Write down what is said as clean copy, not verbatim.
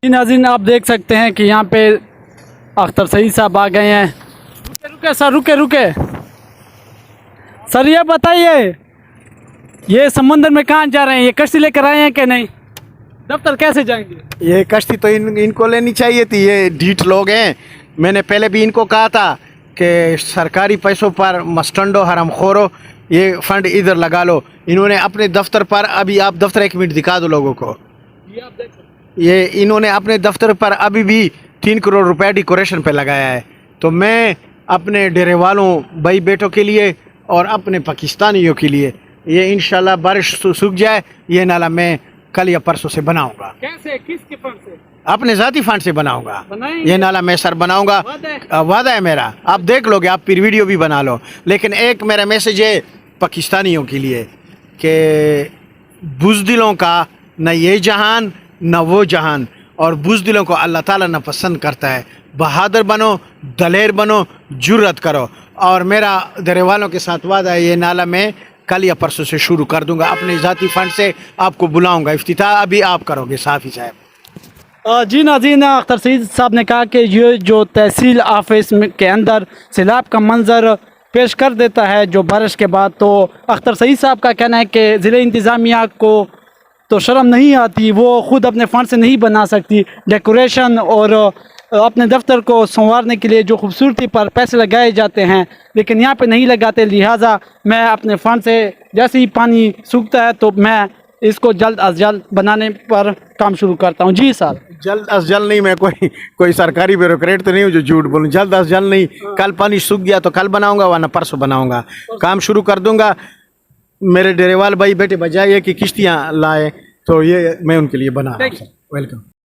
جی ناظرین آپ دیکھ سکتے ہیں کہ یہاں پہ اختر سعید صاحب آ گئے ہیں. رکے سر رکے سر یہ بتائیے یہ سمندر میں کہاں جا رہے ہیں؟ یہ کشتی لے کر آئے ہیں کہ نہیں؟ دفتر کیسے جائیں گے؟ یہ کشتی تو ان کو لینی چاہیے تھی. یہ ڈھیٹ لوگ ہیں. میں نے پہلے بھی ان کو کہا تھا کہ سرکاری پیسوں پر مسٹنڈو حرام خورو یہ فنڈ ادھر لگا لو. انہوں نے اپنے دفتر پر ابھی آپ دفتر ایک منٹ دکھا دو لوگوں کو. یہ انہوں نے اپنے دفتر پر ابھی بھی 3 کروڑ روپے ڈیکوریشن پہ لگایا ہے. تو میں اپنے ڈیرے والوں بھائی بیٹوں کے لیے اور اپنے پاکستانیوں کے لیے یہ انشاءاللہ بارش سوکھ جائے یہ نالا میں کل یا پرسوں سے بناؤں گا. کیسے؟ کس کے فنڈ سے؟ اپنے ذاتی فنڈ سے بناؤں گا. بنائیں یہ نالا میں سر بناؤں گا. وعدہ ہے میرا. آپ دیکھ لو گے, آپ پھر ویڈیو بھی بنا لو. لیکن ایک میرا میسج ہے پاکستانیوں کے لیے کہ بزدلوں کا نہ یہ جہان نہ وہ جہان, اور بزدلوں کو اللہ تعالیٰ نہ پسند کرتا ہے. بہادر بنو, دلیر بنو, جرت کرو. اور میرا درے والوں کے ساتھ وعدہ ہے یہ نالا میں کل یا پرسوں سے شروع کر دوں گا. اپنے ذاتی فنڈ سے آپ کو بلاؤں گا. افتتاح ابھی آپ کرو گے صافی صاحب. جی ناظرین اختر سعید صاحب نے کہا کہ یہ جو تحصیل آفس کے اندر سیلاب کا منظر پیش کر دیتا ہے جو بارش کے بعد, تو اختر سعید صاحب کا کہنا ہے کہ ضلع انتظامیہ کو تو شرم نہیں آتی, وہ خود اپنے فنڈ سے نہیں بنا سکتی. ڈیکوریشن اور اپنے دفتر کو سنوارنے کے لیے جو خوبصورتی پر پیسے لگائے جاتے ہیں لیکن یہاں پہ نہیں لگاتے. لہٰذا میں اپنے فنڈ سے جیسے ہی پانی سوکھتا ہے تو میں اس کو جلد از جلد بنانے پر کام شروع کرتا ہوں. جی سر. جلد از جلد نہیں, میں کوئی سرکاری بیوروکریٹ تو نہیں ہوں جو جھوٹ بولوں. جلد از جلد نہیں, کل پانی سوکھ گیا تو کل بناؤں گا ورنہ پرسوں بناؤں گا. کام شروع کر دوں گا. میرے ڈیرے وال بھائی بیٹے بجائے کہ کشتیاں لائے تو یہ میں ان کے لیے بنا رہا ہوں. ویلکم.